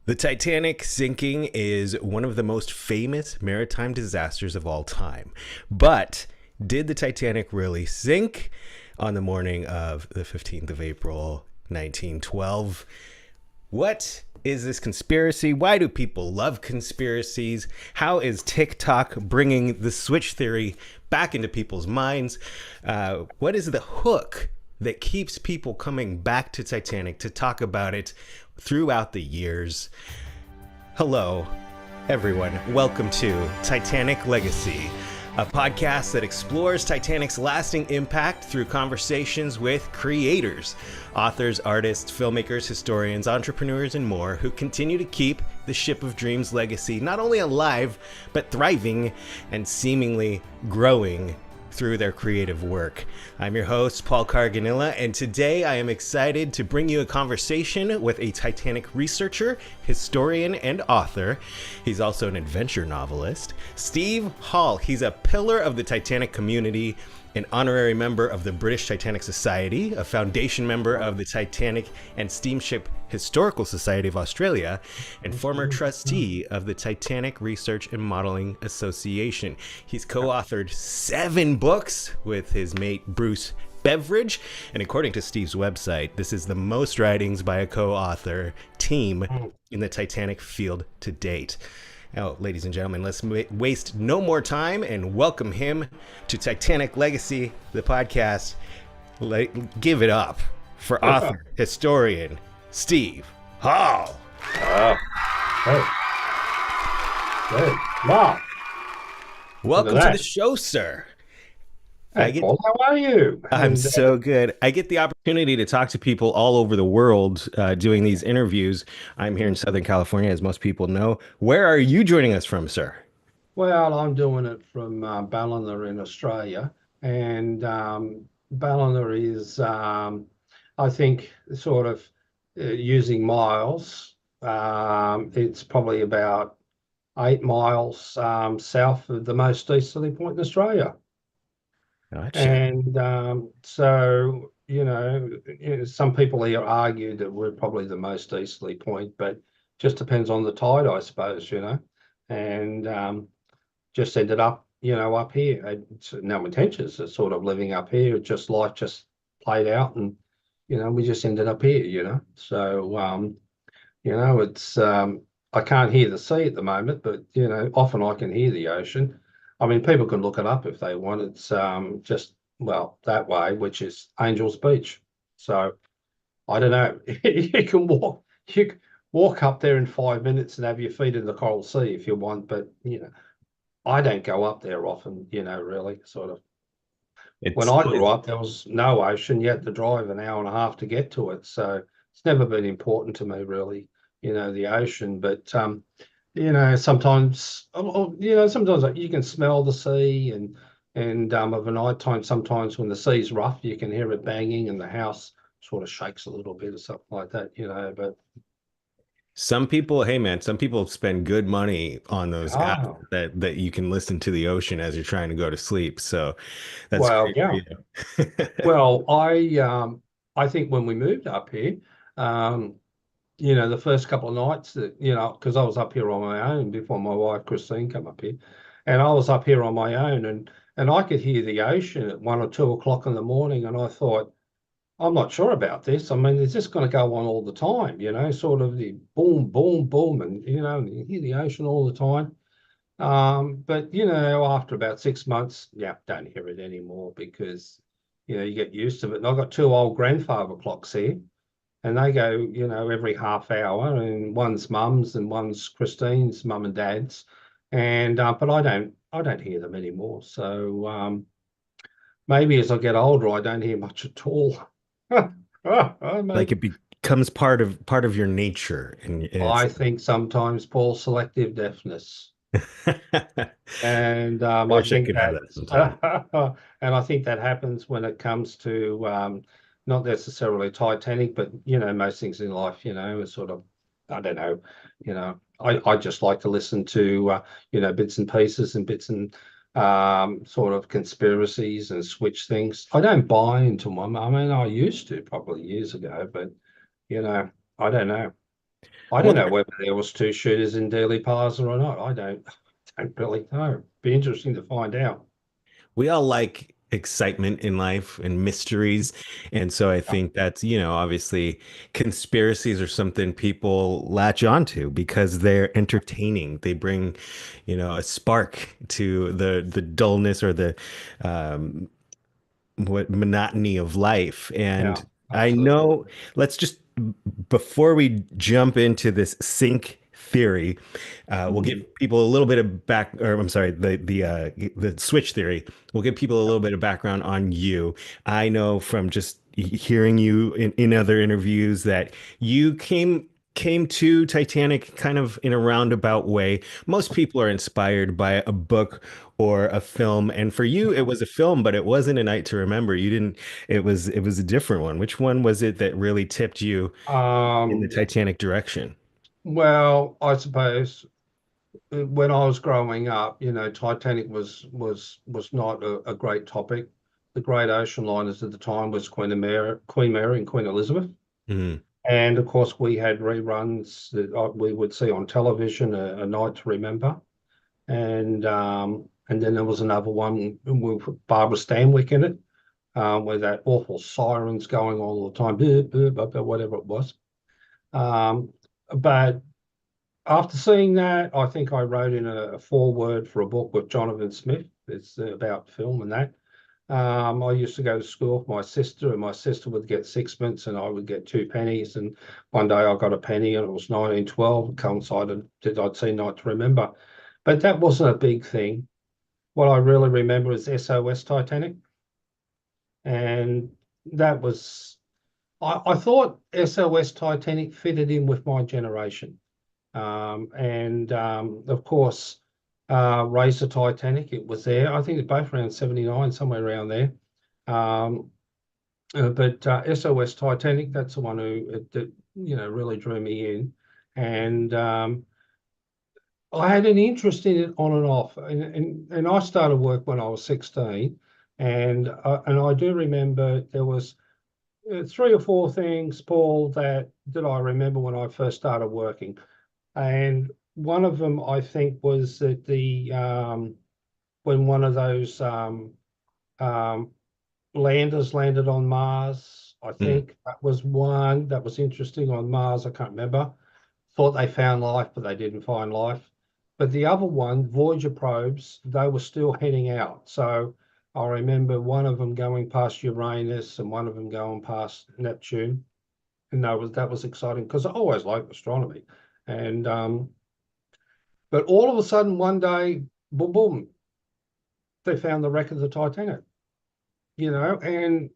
The Titanic sinking is one of the most famous maritime disasters of all time. But did the Titanic really sink on the morning of the 15th of April, 1912? What is this conspiracy? Why do people love conspiracies? How is TikTok bringing the switch theory back into people's minds? What is the hook that keeps people coming back to Titanic to talk about it throughout the years? Hello, everyone. Welcome to Titanic Legacy, a podcast that explores Titanic's lasting impact through conversations with creators, authors, artists, filmmakers, historians, entrepreneurs, and more who continue to keep the Ship of Dreams legacy not only alive, but thriving and seemingly growing through their creative work. I'm your host, Paul Carganilla, and today I am excited to bring you a conversation with a Titanic researcher, historian, and author. He's also an adventure novelist, Steve Hall. He's a pillar of the Titanic community, an honorary member of the British Titanic Society, a foundation member of the Titanic and Steamship Historical Society of Australia, and former trustee of the Titanic Research and Modeling Association. He's co-authored 7 books with his mate Bruce Beveridge, and according to Steve's website, this is the most writings by a co-author team in the Titanic field to date. Now, ladies and gentlemen, let's waste no more time and welcome him to Titanic Legacy, the podcast. Give it up for author, historian, Steve Hall. Hey. Wow. Welcome to the show, sir. Hey, Paul, how are you? I'm so good. I get the opportunity to talk to people all over the world doing these interviews. I'm here in Southern California, as most people know. Where are you joining us from, sir? Well, I'm doing it from Ballina in Australia, and Ballina is, I think, sort of using miles. It's probably about 8 miles south of the most easterly point in Australia. Gotcha. And so, some people here argue that we're probably the most easterly point, but just depends on the tide, I suppose, and just ended up, up here. It's no intentions of sort of living up here. Just life just played out and, we just ended up here, So, it's, I can't hear the sea at the moment, but, often I can hear the ocean. I mean, people can look it up if they want. It's just, well, that way, which is Angels Beach. So I don't know. You can walk up there in 5 minutes and have your feet in the Coral Sea if you want. But, I don't go up there often, really sort of. When I grew up, there was no ocean. You had to drive an hour and a half to get to it. So it's never been important to me, really, the ocean. But sometimes, sometimes you can smell the sea, and of a night time, sometimes when the sea's rough, you can hear it banging, and the house sort of shakes a little bit or something like that, But Some people, hey man, some people spend good money on those apps that you can listen to the ocean as you're trying to go to sleep. So that's well, great for yeah. you. Well, I think when we moved up here, the first couple of nights that, because I was up here on my own before my wife Christine came up here, and I was up here on my own, and I could hear the ocean at 1 or 2 o'clock in the morning, and I thought, I'm not sure about this. I mean, is this going to go on all the time? Sort of the boom, boom, boom, and you hear the ocean all the time. But after about 6 months, don't hear it anymore because you get used to it. And I've got 2 old grandfather clocks here, and they go, every half hour, and one's mum's and one's Christine's mum and dad's, and but I don't hear them anymore. So maybe as I get older, I don't hear much at all. Like it becomes part of your nature, and it's I think sometimes, Paul, selective deafness. And I I wish I think could have that, that sometimes. and I think that happens when it comes to not necessarily Titanic, but most things in life, is sort of, I don't know, I just like to listen to bits and pieces and bits and sort of conspiracies and switch things. I don't buy into them. I mean, I used to probably years ago, but I don't know. I don't Well, know whether there was two shooters in Dealey Plaza or not. I don't really know. Be interesting to find out. we all like excitement in life and mysteries. And so I Yeah. think that's, obviously conspiracies are something people latch onto because they're entertaining. They bring, a spark to the dullness or the um, what monotony of life. Yeah, And I absolutely. know, let's just before we jump into this sync theory, we'll give Mhm. people a little bit of back, or I'm sorry, the switch theory. We'll give people a little bit of background on you. I know from just hearing you in other interviews that you came to Titanic kind of in a roundabout way. Most people are inspired by a book or a film, and for you, it was a film, but it wasn't A Night to Remember. You didn't. It was a different one. Which one was it that really tipped you in the Um, Titanic direction? well, I suppose when I was growing up, Titanic was not a great topic. The great ocean liners at the time was Queen Mary and Queen Elizabeth. Mm, And of course, we had reruns that we would see on television, A Night to Remember. And then there was another one with Barbara Stanwyck in it, where that awful sirens going all the time, whatever it was. Um, but after seeing that, I think I wrote in a foreword for a book with Jonathan Smith. It's about film and that. I used to go to school with my sister, and my sister would get sixpence, and I would get two pennies. And one day I got a penny, and it was 1912. It coincided that I'd seen Night to Remember, but that wasn't a big thing. What I really remember is SOS Titanic, and that was I thought SOS Titanic fitted in with my generation. And of course, Raise the Titanic, it was there. I think it's both around 79, somewhere around there. Um, but SOS Titanic, that's the one that really drew me in. And I had an interest in it on and off. And I started work when I was 16. And I do remember there was three or four things, Paul, that I remember when I first started working. And one of them, I think, was that the when one of those um, landers landed on Mars. I mm. think that was one that was interesting on Mars. I can't remember. Thought they found life, but they didn't find life. But the other one, Voyager probes, they were still heading out. So I remember one of them going past Uranus and one of them going past Neptune. And that was exciting because I always liked astronomy. And but all of a sudden, one day, boom, boom, they found the wreck of the Titanic. And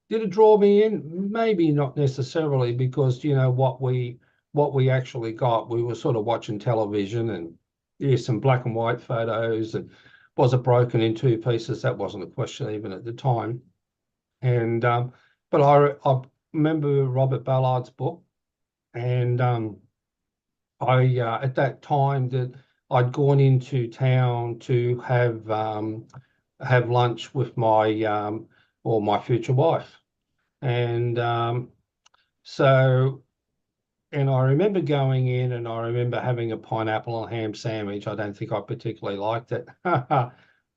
did it draw me in? Maybe not necessarily, because what we actually got. We were sort of watching television, and some black and white photos, and was it broken in two pieces? That wasn't a question even at the time. And but I remember Robert Ballard's book, and I at that time that I'd gone into town to have lunch with my or my future wife, and so and I remember going in, and I remember having a pineapple and ham sandwich. I don't think I particularly liked it,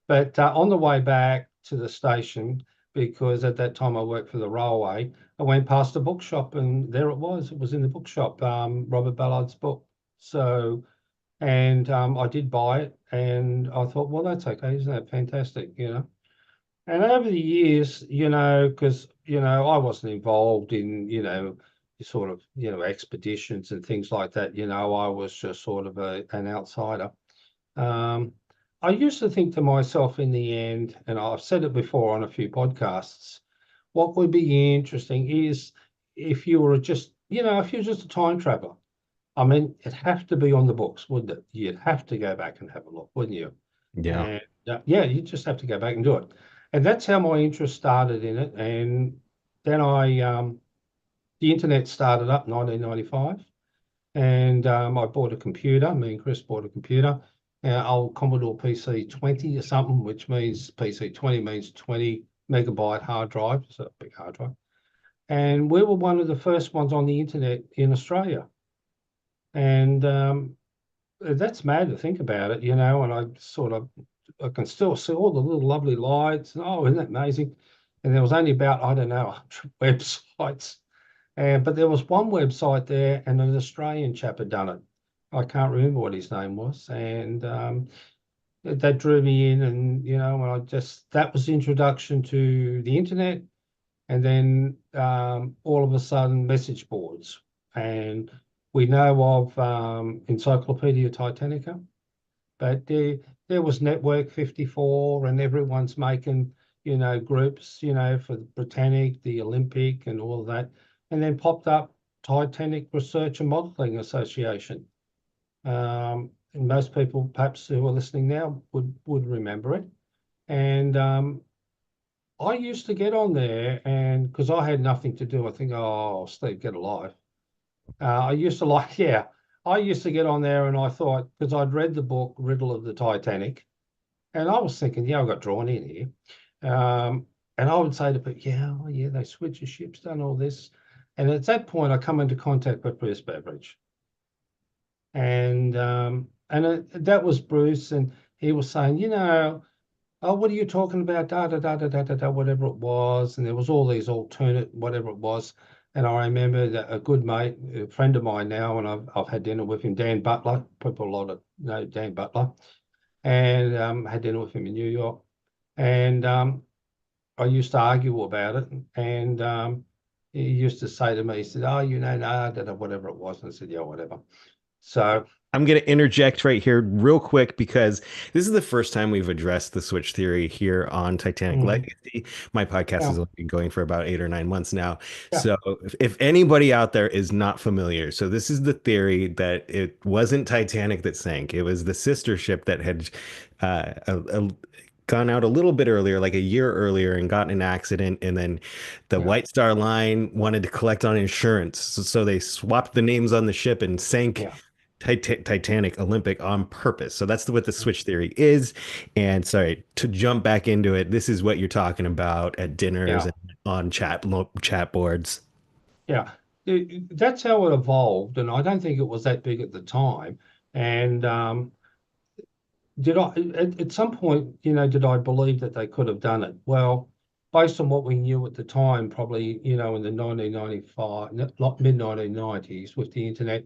but on the way back to the station, because at that time I worked for the railway, I went past a bookshop, and there it was. It was in the bookshop, Robert Ballard's book. So, and I did buy it, and I thought, well, that's okay, isn't that fantastic? And over the years, because I wasn't involved in sort of expeditions and things like that. I was just sort of an outsider. Um, I used to think to myself in the end, and I've said it before on a few podcasts, what would be interesting is if you were just a time traveler. I mean, it'd have to be on the books, wouldn't it? You'd have to go back and have a look, wouldn't you? Yeah. And yeah, you just have to go back and do it. And that's how my interest started in it. And then the internet started up in 1995, and I bought a computer. Me and Chris bought a computer, old Commodore PC 20 or something, which means PC 20 means 20 megabyte hard drive, so a big hard drive. And we were one of the first ones on the internet in Australia. And that's mad to think about it, you know, and I can still see all the little lovely lights. Oh, isn't that amazing? And there was only about, I don't know, 100 websites. And but there was one website there, and an Australian chap had done it. I can't remember what his name was, and that drew me in, and you know, and that was the introduction to the internet, and then all of a sudden message boards, and we know of Encyclopedia Titanica, but there was Network 54, and everyone's making, you know, groups, you know, for the Britannic, the Olympic, and all of that. And then popped up Titanic Research and Modeling Association. And most people, perhaps who are listening now, would remember it. And I used to get on there, and because I had nothing to do, I think, oh, Steve, get a life. I used to like, yeah, I used to get on there, and I thought, because I'd read the book Riddle of the Titanic, and I was thinking, yeah, I got drawn in here. And I would say to people, yeah, oh, yeah, they switched the ships, done all this. And at that point, I come into contact with Bruce Beveridge. And that was Bruce, and he was saying, you know, oh, what are you talking about? Da da da da da da da, whatever it was. And there was all these alternate, whatever it was. And I remember that a good mate, a friend of mine now, and I've had dinner with him, Dan Butler. People a lot of know Dan Butler, and had dinner with him in New York. And I used to argue about it, and he used to say to me, he said, "Oh, you know, nah, da, da, whatever it was." And I said, "Yeah, whatever." So I'm going to interject right here real quick because this is the first time we've addressed the switch theory here on Titanic mm, Legacy. My podcast yeah, has only been going for about 8 or 9 months now. yeah, So if anybody out there is not familiar, so this is the theory that it wasn't Titanic that sank. It was the sister ship that had uh, a, a, gone out a little bit earlier, like a year earlier, and got in an accident. And then the yeah, White Star Line wanted to collect on insurance. So they swapped the names on the ship and sank yeah, Titanic Olympic on purpose. So that's what the switch theory is. And sorry, to jump back into it, this is what you're talking about at dinners yeah. and on chat boards. Yeah, that's how it evolved, and I don't think it was that big at the time. And did I, at some point, you know, did I believe that they could have done it? Well, based on what we knew at the time, probably, you know, in the 1995, mid 1990s with the internet,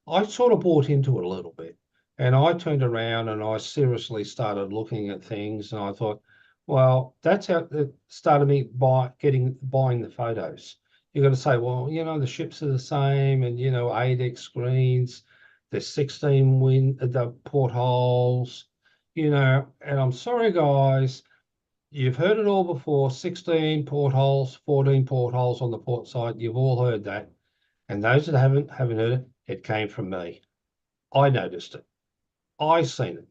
I sort of bought into it a little bit. And I turned around and I seriously started looking at things, and I thought, well, that's how it started me buying the photos. You're going to say, well, you know, the ships are the same, and you know, 8X screens, there's 16 the portholes, you know, and I'm sorry, guys, you've heard it all before, 16 portholes, 14 portholes on the port side. You've all heard that. And those that haven't heard it, it came from me. I noticed it. I seen it.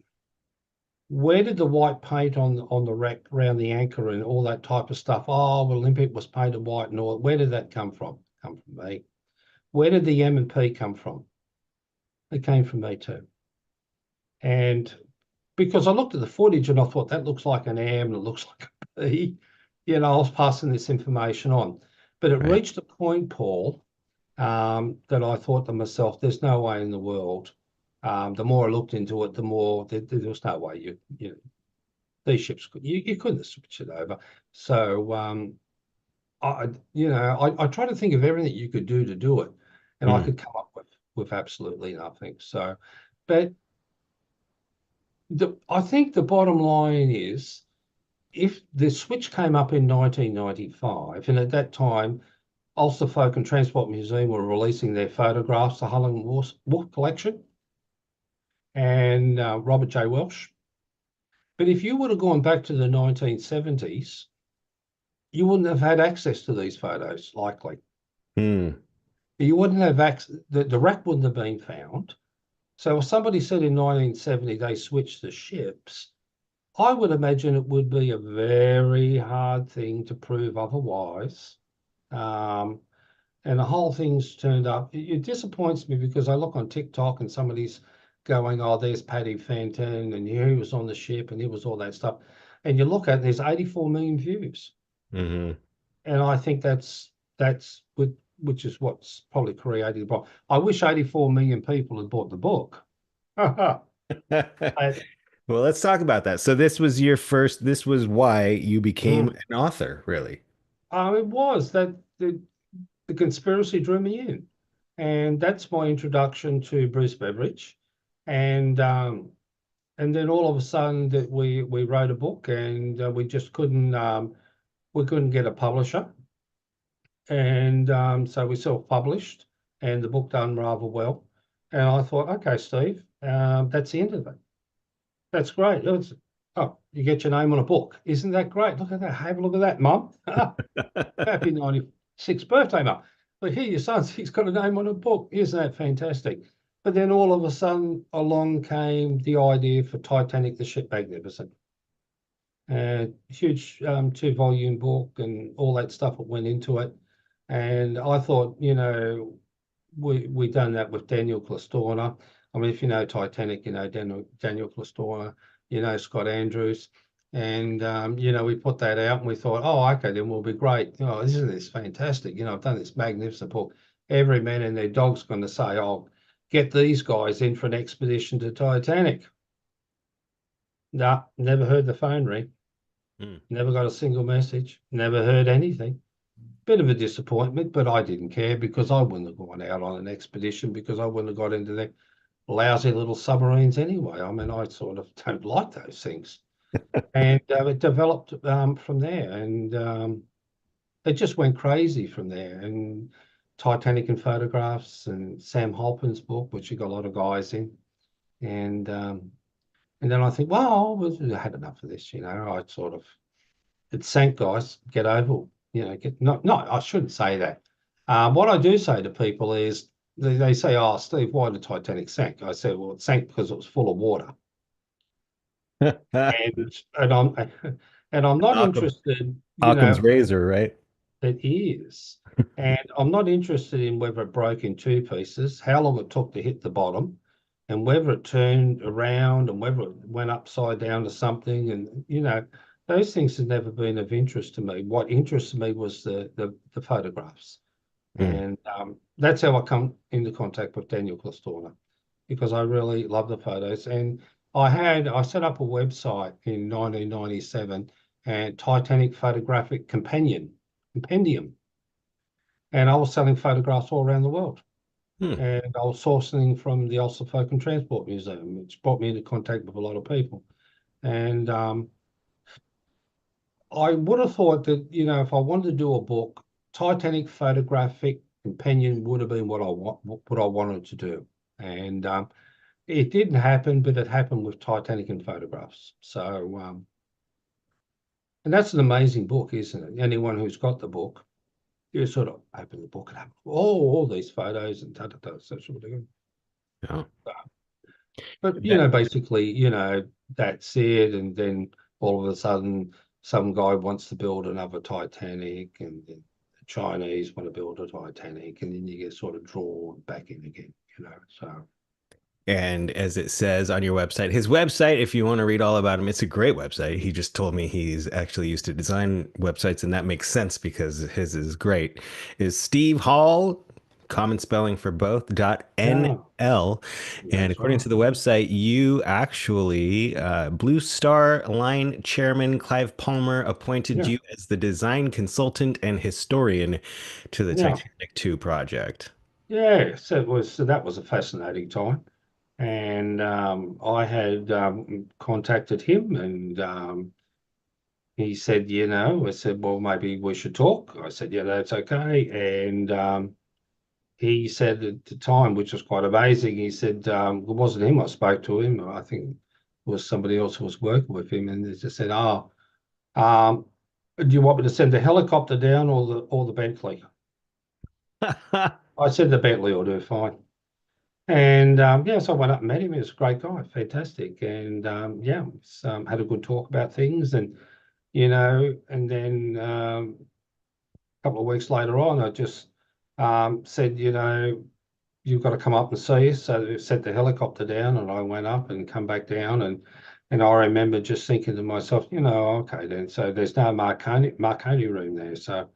Where did the white paint on the wreck around the anchor and all that type of stuff? Oh, well, Olympic was painted white and all. Where did that come from? Come from me. Where did the M&P come from? It came from me too. And because I looked at the footage and I thought that looks like an M and it looks like a P. You know, I was passing this information on. But it Right. reached a point, Paul, that I thought to myself, there's no way in the world. The more I looked into it, the more there was no way you these ships you couldn't have switched it over. So I tried to think of everything you could do to do it, and I Mm. could come up with absolutely nothing. So, but I think the bottom line is if the switch came up in 1995, and at that time, Ulster Folk and Transport Museum were releasing their photographs, the Hulling Wolf collection, and Robert J. Welsh. But if you would have gone back to the 1970s, you wouldn't have had access to these photos, likely. Mm. You wouldn't have access, the wreck wouldn't have been found. So if somebody said in 1970 they switched the ships, I would imagine it would be a very hard thing to prove otherwise. Um, and the whole thing's turned up. It disappoints me because I look on TikTok and somebody's going, "Oh, there's Paddy Fenton, and he was on the ship, and he was all that stuff." And you look at it, there's 84 million views, Hmm. and I think that's that's which is what's probably created the problem. I wish 84 million people had bought the book. I, Well, let's talk about that. So this was your first, this was why you became mm, an author, really. it was that the conspiracy drew me in, and that's my introduction to Bruce Beveridge, and and then all of a sudden that we wrote a book, and we just couldn't get a publisher, and so we self-published, and the book done rather well, and I thought, okay, Steve, that's the end of it. That's great. Oh, you get your name on a book. Isn't that great? Look at that. Have a look at that, Mum. Happy 96th birthday, Mum. But here, your son, he's got a name on a book. Isn't that fantastic? But then all of a sudden, along came the idea for Titanic, the ship magnificent. Huge 2-volume book and all that stuff that went into it. And I thought, we done that with Daniel Clistorna. I mean, if you know Titanic, you know Daniel Clistorna, you know Scott Andrews, and we put that out and we thought, oh, okay, then we'll be great. Isn't this fantastic? I've done this magnificent book. Every man and their dog's going to say, oh, get these guys in for an expedition to Titanic. Nah, never heard the phone ring. Never got a single message. Never heard anything. Bit of a disappointment, but I didn't care because I wouldn't have gone out on an expedition because I wouldn't have got into the lousy little submarines anyway. I mean, I sort of don't like those things. And it developed from there, and it just went crazy from there. And Titanic in Photographs and Sam Halpin's book, which you got a lot of guys in. And then I think, well, I had enough of this, I sort of, it sank, guys, get over, no, I shouldn't say that. What I do say to people is they say, oh, Steve, why did Titanic sink? I said, well, it sank because it was full of water. And I'm and I'm not Occam, interested, Occam's razor, right? it is. And I'm not interested in whether it broke in two pieces, how long it took to hit the bottom, and whether it turned around and whether it went upside down to something. And, those things have never been of interest to me. What interested me was the photographs. Mm. And that's how I come into contact with Daniel Clistorna, because I really love the photos. And I set up a website in 1997, and Titanic Photographic Compendium, and I was selling photographs all around the world. Hmm. And I was sourcing from the Ulster Folk and Transport Museum, which brought me into contact with a lot of people. And I would have thought that, if I wanted to do a book, Titanic Photographic Companion would have been what I wanted to do. And it didn't happen, but it happened with Titanic in Photographs. So, and that's an amazing book, isn't it? Anyone who's got the book, you sort of open the book and have all these photos and so sort of thing. Oh. But basically, that's it. And then all of a sudden, some guy wants to build another Titanic, and the Chinese want to build a Titanic, and then you get sort of drawn back in again, So And as it says on your website, his website, if you want to read all about him, it's a great website. He just told me he's actually used to design websites, and that makes sense because his is great. Is Steve Hall, common spelling for both, yeah, .nl. And that's according right. to the website, you actually, Blue Star Line Chairman Clive Palmer appointed Yeah, you as the design consultant and historian to the yeah, Titanic 2 project. yeah. So that was a fascinating time. And I had contacted him, and he said, I said, well, maybe we should talk. I said, yeah, that's okay. And he said at the time, which was quite amazing, he said, it wasn't him, I spoke to him. I think it was somebody else who was working with him. And they just said, oh, do you want me to send the helicopter down or the Bentley? I said, the Bentley will do fine. And so I went up and met him. He was a great guy, fantastic. And had a good talk about things. And, and then a couple of weeks later on, I just said, you've got to come up and see us. So they sent the helicopter down, and I went up and come back down. And I remember just thinking to myself, okay, then. So there's no Marconi room there. So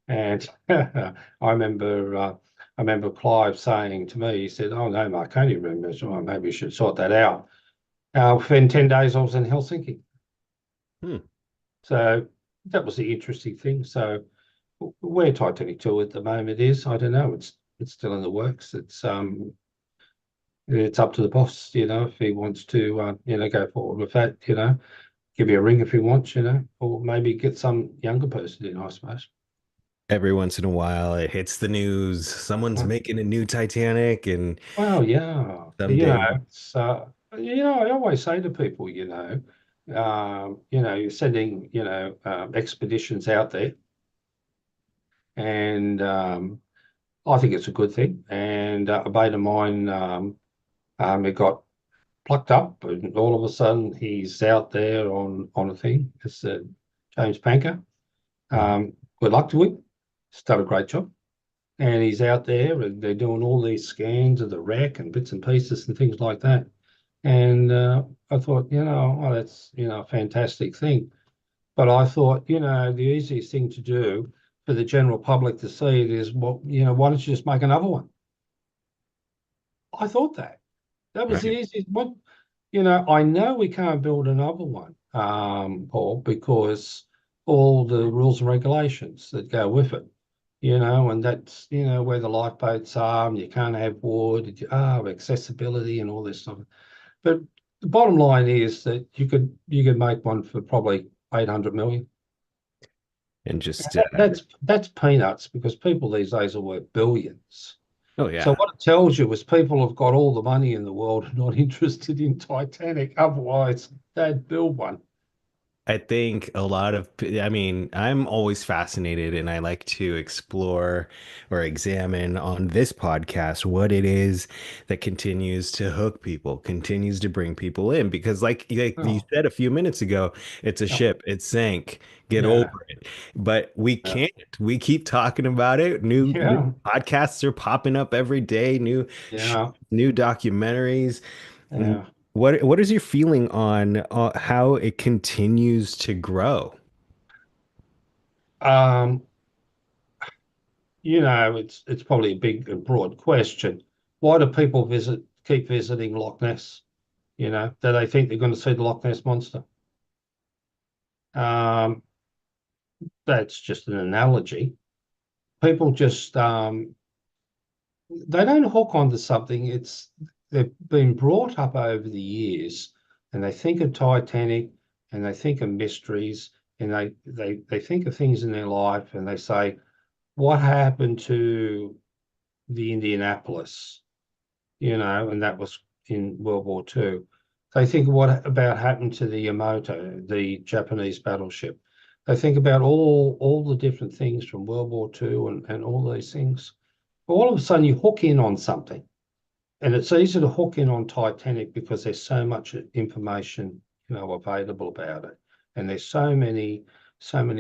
And I remember, I remember Clive saying to me, he said, "Oh no, Marconi room. I said, well, maybe we should sort that out." Within 10 days, I was in Helsinki. Hmm. So that was the interesting thing. So where Titanic 2 at the moment is, I don't know. It's still in the works. It's up to the boss, if he wants to, go forward with that, give you a ring if he wants, or maybe get some younger person in, I suppose. Every once in a while, it hits the news. Someone's making a new Titanic, and Well, yeah, someday, it's I always say to people, you're sending, expeditions out there, and I think it's a good thing. And a mate of mine, it got plucked up, and all of a sudden he's out there on a thing. It's James Panker. Mhm. Good luck to him. He's done a great job. And he's out there and they're doing all these scans of the wreck and bits and pieces and things like that. And I thought, oh, that's, a fantastic thing. But I thought, the easiest thing to do for the general public to see it is, well, why don't you just make another one? I thought that. That was the Right. easiest. I know we can't build another one, Paul, because all the rules and regulations that go with it, and that's, where the lifeboats are, and you can't have wood, accessibility and all this stuff. But the bottom line is that you could make one for probably 800 million. And just, That's peanuts because people these days are worth billions. oh So yeah. what it tells you is people have got all the money in the world and not interested in Titanic. Otherwise, they'd build one. I think a lot of, I mean, I'm always fascinated and I like to explore or examine on this podcast what it is that continues to hook people, continues to bring people in. Because, like you Oh, said a few minutes ago, it's a yeah, ship, it sank, get yeah, over it. But we yeah, can't. We keep talking about it. New yeah, podcasts are popping up every day, sh- yeah. new documentaries. Yeah. What is your feeling on how it continues to grow? Um, it's probably a big and broad question. Why do people keep visiting Loch Ness? Do they think they're going to see the Loch Ness monster? Um, that's just an analogy. People just they don't hook onto something. They've been brought up over the years, and they think of Titanic, and they think of mysteries, and they think of things in their life, and they say, "What happened to the Indianapolis?" And that was in World War II. They think what about happened to the Yamato, the Japanese battleship. They think about all the different things from World War II and all these things. All of a sudden, you hook in on something. And it's easy to hook in on Titanic because there's so much information, available about it. And there's so many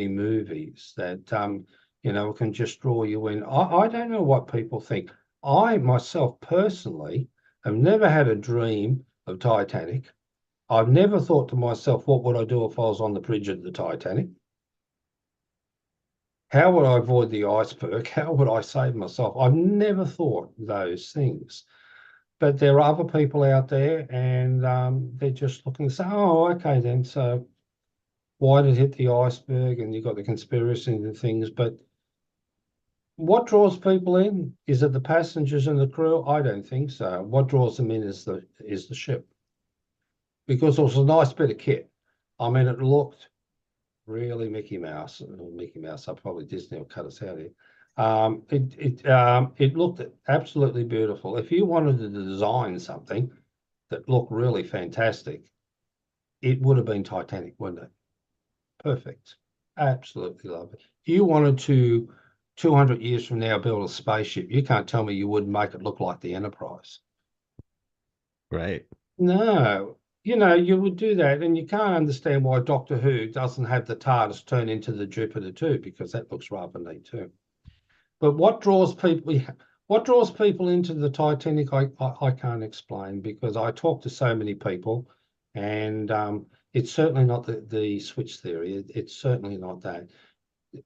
movies that, can just draw you in. I don't know what people think. I myself personally have never had a dream of Titanic. I've never thought to myself, what would I do if I was on the bridge of the Titanic? How would I avoid the iceberg? How would I save myself? I've never thought those things. But there are other people out there and they're just looking to say, oh, okay, then. So why did it hit the iceberg? And you've got the conspiracy and things. But what draws people in? Is it the passengers and the crew? I don't think so. What draws them in is the ship because it was a nice bit of kit. I mean, it looked really Mickey Mouse. Mickey Mouse, probably Disney will cut us out here. It looked absolutely beautiful. If you wanted to design something that looked really fantastic, it would have been Titanic, wouldn't it? Perfect. Absolutely love it. If you wanted to 200 years from now build a spaceship, you can't tell me you wouldn't make it look like the Enterprise. Right. No, you would do that, and you can't understand why Doctor Who doesn't have the TARDIS turn into the Jupiter too, because that looks rather neat too. But what draws people into the Titanic, I can't explain because I talk to so many people, and it's certainly not the switch theory. It's certainly not that.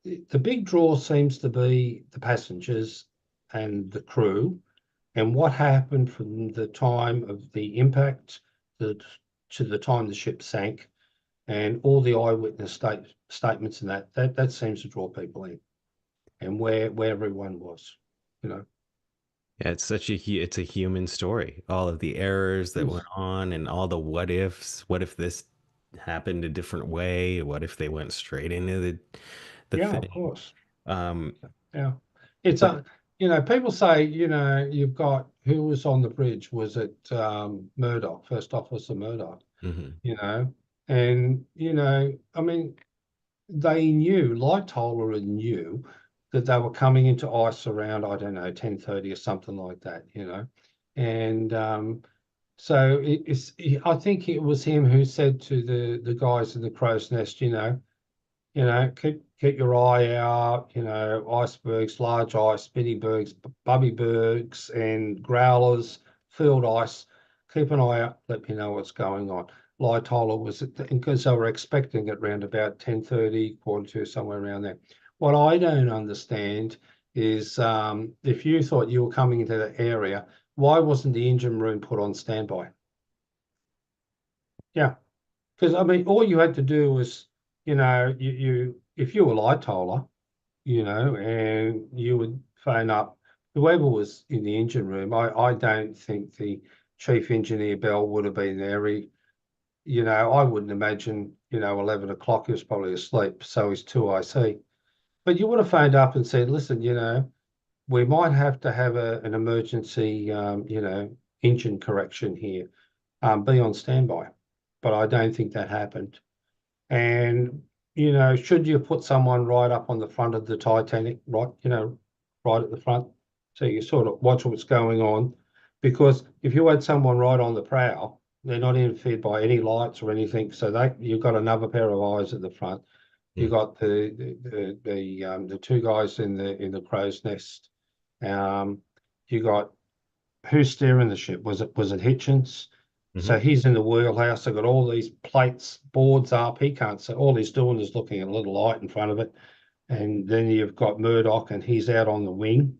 the big draw seems to be the passengers and the crew, and what happened from the time of the impact the, to the time the ship sank, and all the eyewitness statements and that seems to draw people in, and where everyone was, you know. Yeah, it's such it's a human story. All of the errors that went Yes. on and all the what ifs. What if this happened a different way? What if they went straight into the Yeah, of thing? course. Um, Yeah. It's but a, people say, you've got who was on the bridge? Was it Murdoch, First Officer Murdoch, mhm. you know? And, I mean, they knew, Lightoller knew that they were coming into ice around, I don't know, 10:30 or something like that, And so I think it was him who said to the guys in the crow's nest, keep your eye out, icebergs, large ice, spinnybergs, bubbiebergs, and growlers, field ice. Keep an eye out, let me know what's going on. Lightoller was, because they were expecting it around about 10:30, quarter to, somewhere around there. What I don't understand is if you thought you were coming into the area, why wasn't the engine room put on standby? Yeah, because I mean, all you had to do was, you if you were Lightoller, and you would phone up whoever was in the engine room. I don't think the chief engineer Bell would have been there. I wouldn't imagine, 11 o'clock, he was probably asleep. So he's 2IC. But you would have phoned up and said, listen, we might have to have an emergency, engine correction here. Be on standby. But I don't think that happened. And, should you put someone right up on the front of the Titanic, right, right at the front, so you sort of watch what's going on? Because if you had someone right on the prow, they're not interfered by any lights or anything, so you've got another pair of eyes at the front. You Mm. got the two guys in the crow's nest. Um, you got who's steering the ship? Was it Hitchens? Mhm. So he's in the wheelhouse. They've got all these plates, boards up. He can't see. All he's doing is looking at a little light in front of it. And then you've got Murdoch, and he's out on the wing,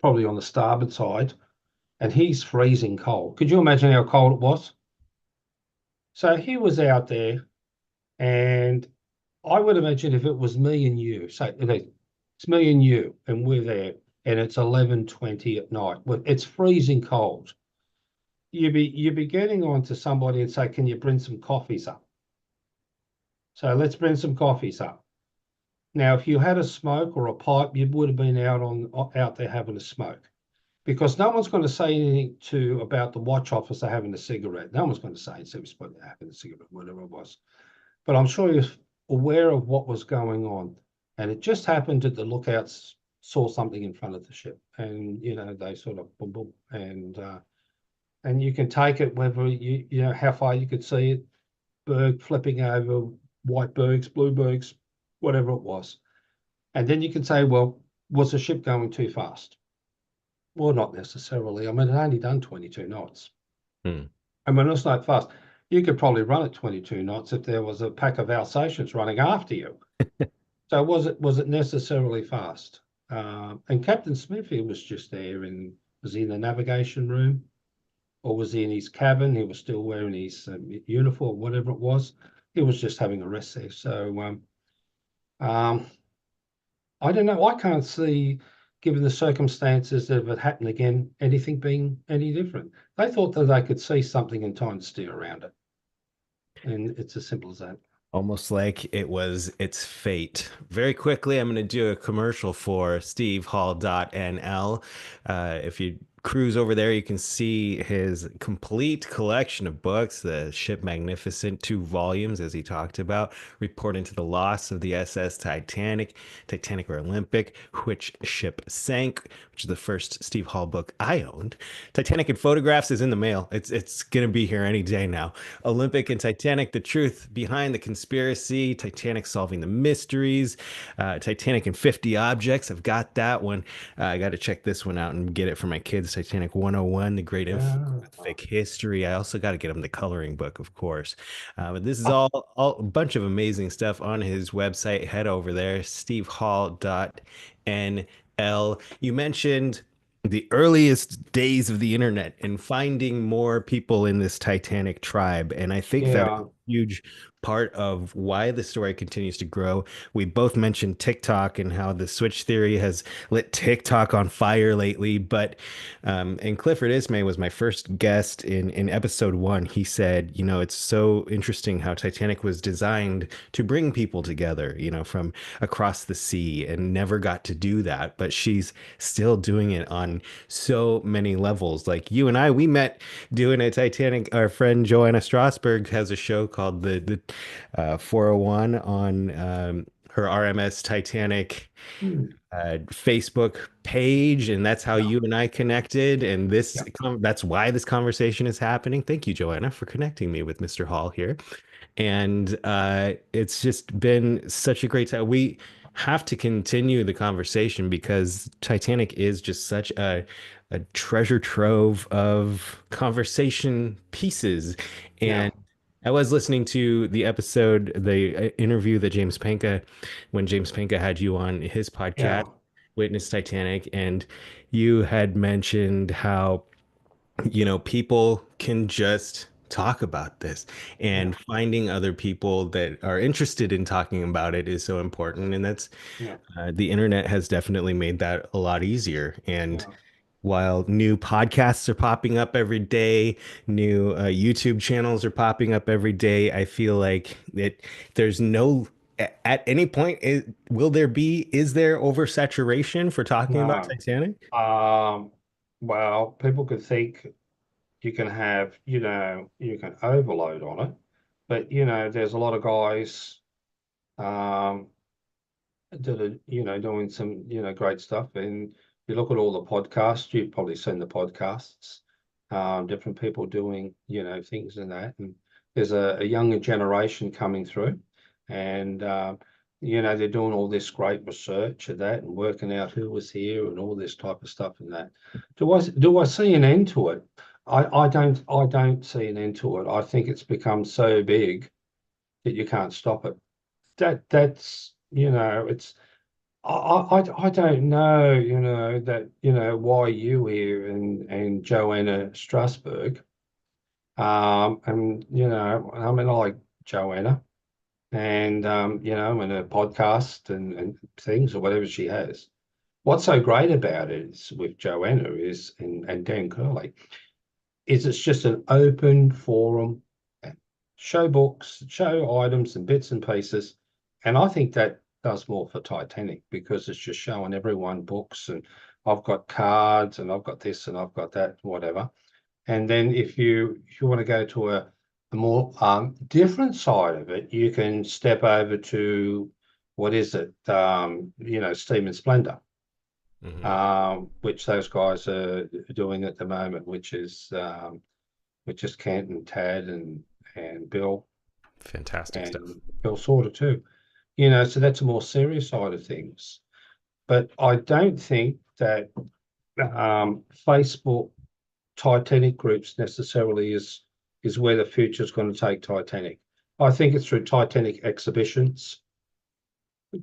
probably on the starboard side, and he's freezing cold. Could you imagine how cold it was? So he was out there, and I would imagine if it was me and you, say it's me and you, and we're there, and it's 11:20 at night. Well, it's freezing cold. You'd be getting on to somebody and say, can you bring some coffees up? So let's bring some coffees up. Now, if you had a smoke or a pipe, you would have been out there having a smoke, because no one's going to say anything about the watch officer having a cigarette. No one's going to say he was supposed to having a cigarette, whatever it was. But I'm sure you're aware of what was going on, and it just happened that the lookouts saw something in front of the ship, and they sort of boom boom, and you can take it whether how far you could see it, berg flipping over, white bergs, blue bergs, whatever it was. And then you can say, well, was the ship going too fast? Well, not necessarily. I mean, it only done 22 knots. Mm. I mean, it's not fast. You could probably run at 22 knots if there was a pack of Alsatians running after you. So was it necessarily fast? And Captain Smith, he was just there, and was he in the navigation room, or was he in his cabin? He was still wearing his uniform, whatever it was. He was just having a rest there. So um, I don't know. I can't see, given the circumstances, that if it happened again, anything being any different. They thought that they could see something in time to steer around it, and it's as simple as that. Almost like it was its fate. Very quickly, I'm going to do a commercial for stevehall.nl. If you cruise over there, you can see his complete collection of books, The Ship Magnificent, 2 volumes, as he talked about, reporting to the loss of the SS Titanic, Titanic or Olympic, which ship sank, which is the first Steve Hall book I owned. Titanic and Photographs is in the mail. It's going to be here any day now. Olympic and Titanic, The Truth Behind the Conspiracy, Titanic Solving the Mysteries, Titanic and 50 Objects. I've got that one. I got to check this one out and get it for my kids Titanic 101, the great Yeah. infographic history. I also got to get him the coloring book, of course. But this is Oh, all a bunch of amazing stuff on his website. Head over there, stevehall.nl. You mentioned the earliest days of the internet and finding more people in this Titanic tribe. And I think that is yeah. a huge part of why the story continues to grow. We both mentioned TikTok and how the switch theory has lit TikTok on fire lately. But and Clifford Ismay was my first guest in episode one. He said, you know, it's so interesting how Titanic was designed to bring people together, you know, from across the sea, and never got to do that. But she's still doing it on so many levels. Like you and I, we met doing a Titanic. Our friend Joanna Strasberg has a show called the 401 on her RMS Titanic Hmm. Facebook page, and that's how Yeah. you and I connected. And Yeah. that's why this conversation is happening. Thank you, Joanna, for connecting me with Mr. Hall here. And it's just been such a great time. We have to continue the conversation because Titanic is just such a treasure trove of conversation pieces. Yeah. And I was listening to the episode, the interview that when James Panka had you on his podcast, Yeah. Witness Titanic, and you had mentioned how, you know, people can just talk about this, Yeah. and finding other people that are interested in talking about it is so important. And that's Yeah. the internet has definitely made that a lot easier. And Yeah. while new podcasts are popping up every day, new YouTube channels are popping up every day, I feel like there's no, at any point, is there oversaturation for talking about No. Titanic? Well, people could think you can have, you can overload on it, but there's a lot of guys um that are, doing some, great stuff. And you look at all the podcasts, you've probably seen the podcasts, different people doing, things in that. And there's a younger generation coming through, and they're doing all this great research of that and working out who was here and all this type of stuff and that. Do I see an end to it? I don't see an end to it. I think it's become so big that you can't stop it. That's it's I don't know, that, why you here and Joanna Strasberg. And I mean, I like Joanna, and and her podcast and things or whatever she has. What's so great about it is with Joanna is and Dan Curley is it's just an open forum, show books, show items and bits and pieces. And I think that does more for Titanic because it's just showing everyone books, and I've got cards and I've got this and I've got that, whatever. And then if you want to go to a more different side of it, you can step over to what is it? Steam and Splendor, Hmm. which those guys are doing at the moment, which is Kent and Tad and Bill Fantastic stuff. and Bill Sorter too. So that's a more serious side of things. But I don't think that Facebook Titanic groups necessarily is where the future is going to take Titanic. I think it's through Titanic exhibitions.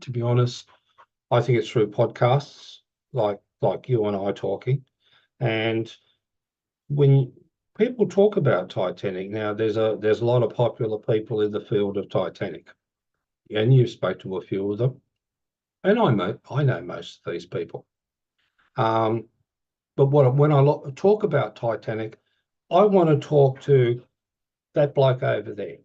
To be honest, I think it's through podcasts like you and I talking. And when people talk about Titanic now, there's a lot of popular people in the field of Titanic, and you spoke to a few of them, and I know most of these people. Um, but when I talk about Titanic, I want to talk to that bloke over there,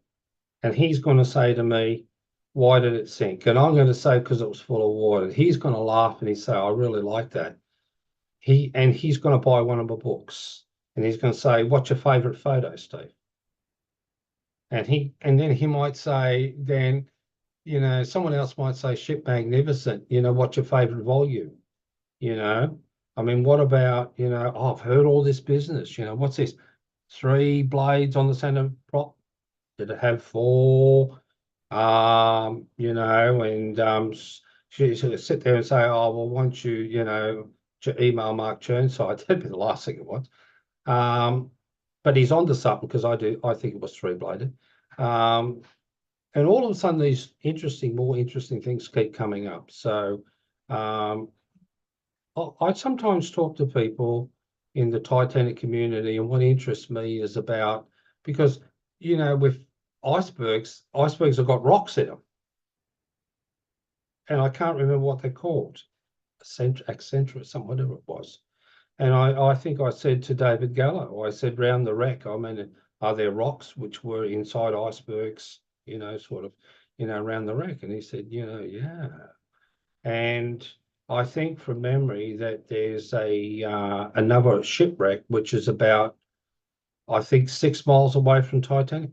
and he's going to say to me, "Why did it sink?" And I'm going to say, "Because it was full of water." He's going to laugh and he say, "I really like that." He's going to buy one of my books, and he's going to say, "What's your favorite photo, Steve?" And then he might say, then someone else might say, "Ship magnificent." What's your favorite volume? You know, I mean, what about, oh, I've heard all this business. What's this? Three blades on the center prop? Did it have four? And she sort of sit there and say, "Oh, well, once you email Mark Churnside. That'd be the last thing it was. But he's onto something because I think it was three-bladed. And all of a sudden, these more interesting things keep coming up. So I sometimes talk to people in the Titanic community, and what interests me is about, because, with icebergs have got rocks in them. And I can't remember what they're called, eccentric, something, whatever it was. And I think I said to David Gallo, I said, round the wreck, I mean, are there rocks which were inside icebergs, sort of, around the wreck? And he said, yeah. And I think from memory that there's another shipwreck, which is about, I think, 6 miles away from Titanic.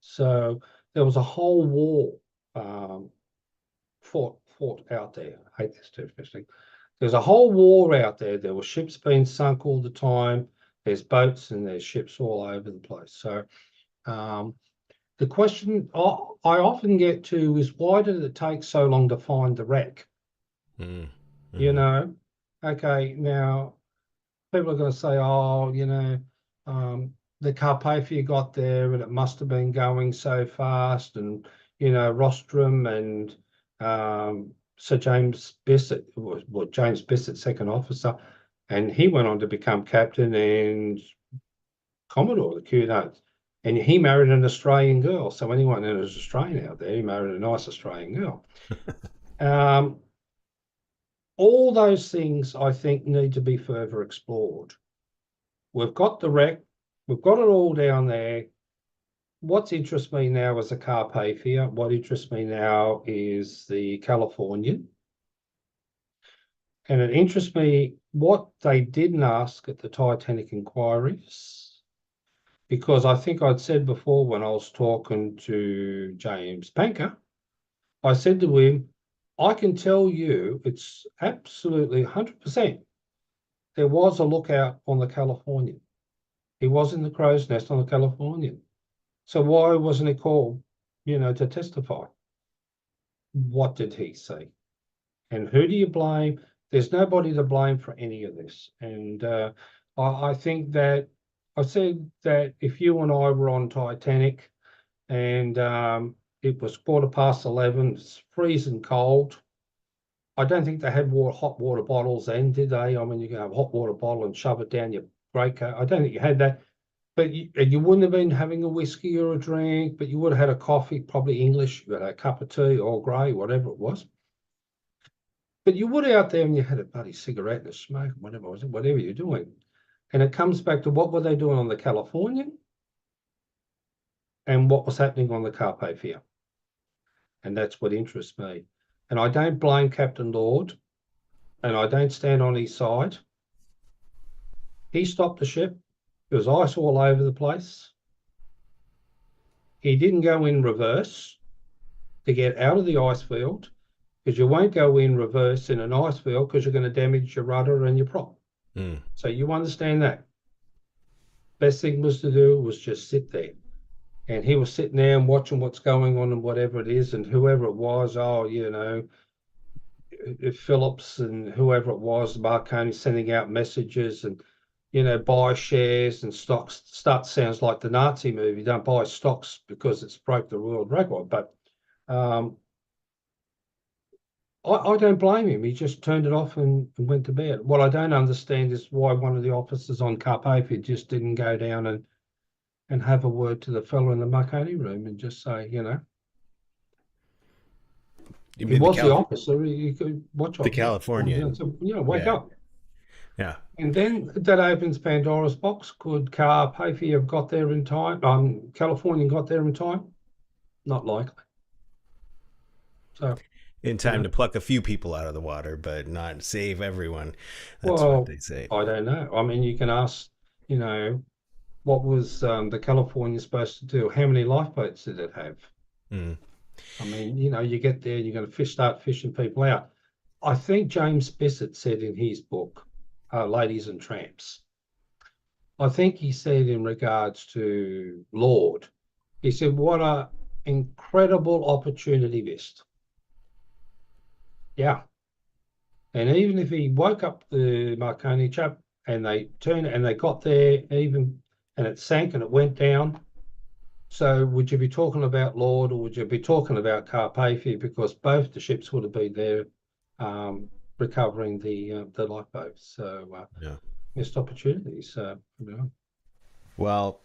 So there was a whole war fought out there. I hate this too, especially. There's a whole war out there. There were ships being sunk all the time. There's boats and there's ships all over the place. So the question I often get to is, why did it take so long to find the wreck? Okay, now people are going to say, the Carpathia got there and it must have been going so fast, and Rostrum and Sir James Bissett, James Bissett, second officer, and he went on to become captain and Commodore, the Cunard, and he married an Australian girl. So anyone that is Australian out there, he married a nice Australian girl. All those things, I think, need to be further explored. We've got the wreck, we've got it all down there. What interests me now is the Carpathia. What interests me now is the Californian. And it interests me what they didn't ask at the Titanic inquiries, because I think I'd said before when I was talking to James Panker, I said to him, I can tell you it's absolutely 100%. There was a lookout on the Californian. He was in the crow's nest on the Californian. So why wasn't he called, to testify? What did he see? And who do you blame? There's nobody to blame for any of this. And I think that I said that if you and I were on Titanic and it was 11:15, it's freezing cold, I don't think they had hot water bottles then, did they? I mean, you can have a hot water bottle and shove it down your greatcoat. I don't think you had that. But you wouldn't have been having a whiskey or a drink, but you would have had a coffee, probably English, you had a cup of tea or grey, whatever it was. But you would out there and you had a bloody cigarette and a smoke, whatever you're doing. And it comes back to what were they doing on the Californian and what was happening on the Carpathia. And that's what interests me. And I don't blame Captain Lord, and I don't stand on his side. He stopped the ship. There was ice all over the place. He didn't go in reverse to get out of the ice field, because you won't go in reverse in an ice field because you're going to damage your rudder and your prop. So you understand that. Best thing was to do was just sit there. And he was sitting there and watching what's going on and whatever it is, and whoever it was, Phillips and whoever it was, Marconi sending out messages and, buy shares and stocks. Sounds like the Nazi movie. Don't buy stocks because it's broke the world record. But I don't blame him. He just turned it off and went to bed. What I don't understand is why one of the officers on Carpathia just didn't go down and have a word to the fellow in the Marconi room and just say, You he mean was the officer. You could watch the Californian. Wake up. Yeah. And then that opens Pandora's box. Could Carpathia have got there in time? Californian got there in time? Not likely. So in time to pluck a few people out of the water, but not save everyone. That's what they say. I don't know. I mean, you can ask, what was the Californian supposed to do? How many lifeboats did it have? I mean, you get there and you're going to start fishing people out. I think James Bissett said in his book, Ladies and Tramps, I think he said in regards to Lord, he said, what an incredible opportunity missed. Yeah. And even if he woke up the Marconi chap and they turned and they got there even and it sank and it went down, so would you be talking about Lord or would you be talking about Carpathia? Because both the ships would have been there recovering the lifeboats. So Yeah. missed opportunities. Well,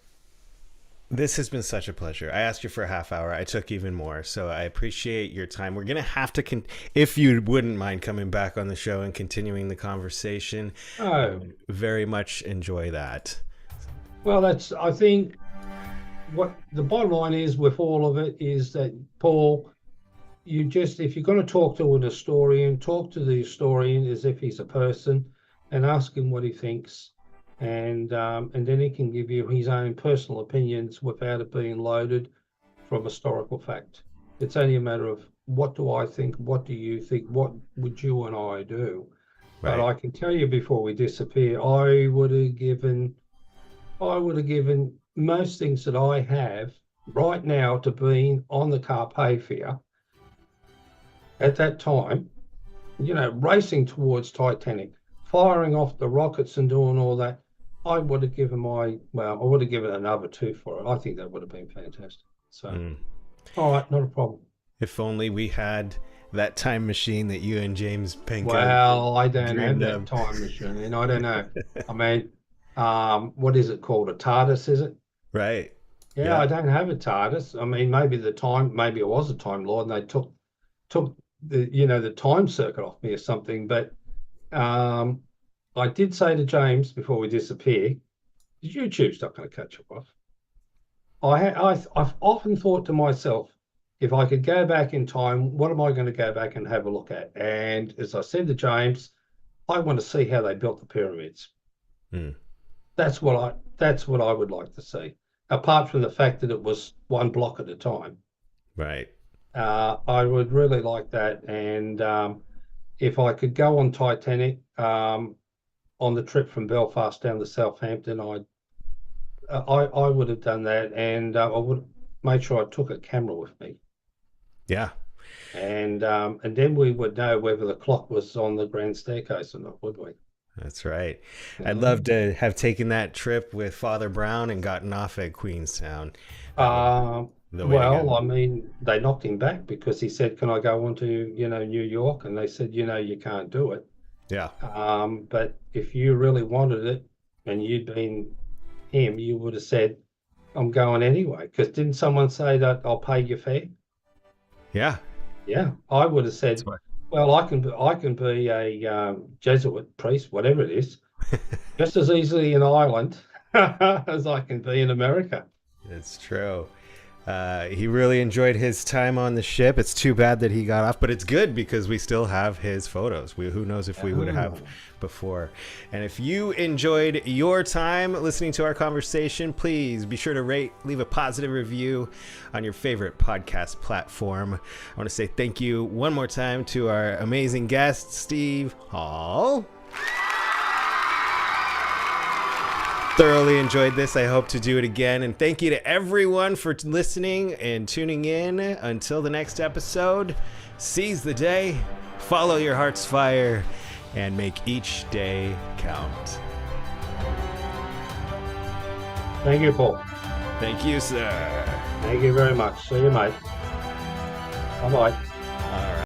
this has been such a pleasure. I asked you for a half hour. I took even more. So I appreciate your time. We're going to have to, if you wouldn't mind coming back on the show and continuing the conversation. Oh, very much enjoy that. Well, I think what the bottom line is with all of it is that, Paul, if you're going to talk to an historian, talk to the historian as if he's a person and ask him what he thinks. And then he can give you his own personal opinions without it being loaded from historical fact. It's only a matter of what do I think, what do you think, what would you and I do? Right. But I can tell you before we disappear, I would have given most things that I have right now to being on the Carpathia at that time, racing towards Titanic, firing off the rockets and doing all that. I would have given another 2 for it. I think that would have been fantastic. So, All right, not a problem. If only we had that time machine that you and James Penka. Well, I don't have that time machine, and I don't know. I mean, what is it called? A TARDIS, is it? Right. Yeah, I don't have a TARDIS. I mean, maybe it was a Time Lord, and they took the time circuit off me or something. But I did say to James before we disappear, YouTube's not going to catch up off. I've often thought to myself, if I could go back in time, what am I going to go back and have a look at? And as I said to James, I want to see how they built the pyramids. That's what I would like to see. Apart from the fact that it was one block at a time. Right. I would really like that. And if I could go on Titanic on the trip from Belfast down to Southampton, I would have done that, and I would make sure I took a camera with me. Yeah. And then we would know whether the clock was on the grand staircase or not, would we? That's right. I'd love to have taken that trip with Father Brown and gotten off at Queenstown. I mean, they knocked him back because he said, "Can I go on to New York?" And they said, "You can't do it." Yeah. But if you really wanted it and you'd been him, you would have said, "I'm going anyway." Because didn't someone say that I'll pay your fare? Yeah. Yeah, I would have said, well, I can be a Jesuit priest, whatever it is, just as easily in Ireland as I can be in America. It's true. He really enjoyed his time on the ship. It's too bad that he got off, but it's good because we still have his photos. Who knows if we would have before. And if you enjoyed your time listening to our conversation, please be sure to rate, leave a positive review on your favorite podcast platform. I want to say thank you one more time to our amazing guest, Steve Hall. Thoroughly enjoyed this. I hope to do it again. And thank you to everyone for listening and tuning in. Until the next episode, seize the day, follow your heart's fire, and make each day count. Thank you, Paul. Thank you, sir. Thank you very much. See you, mate. Bye-bye.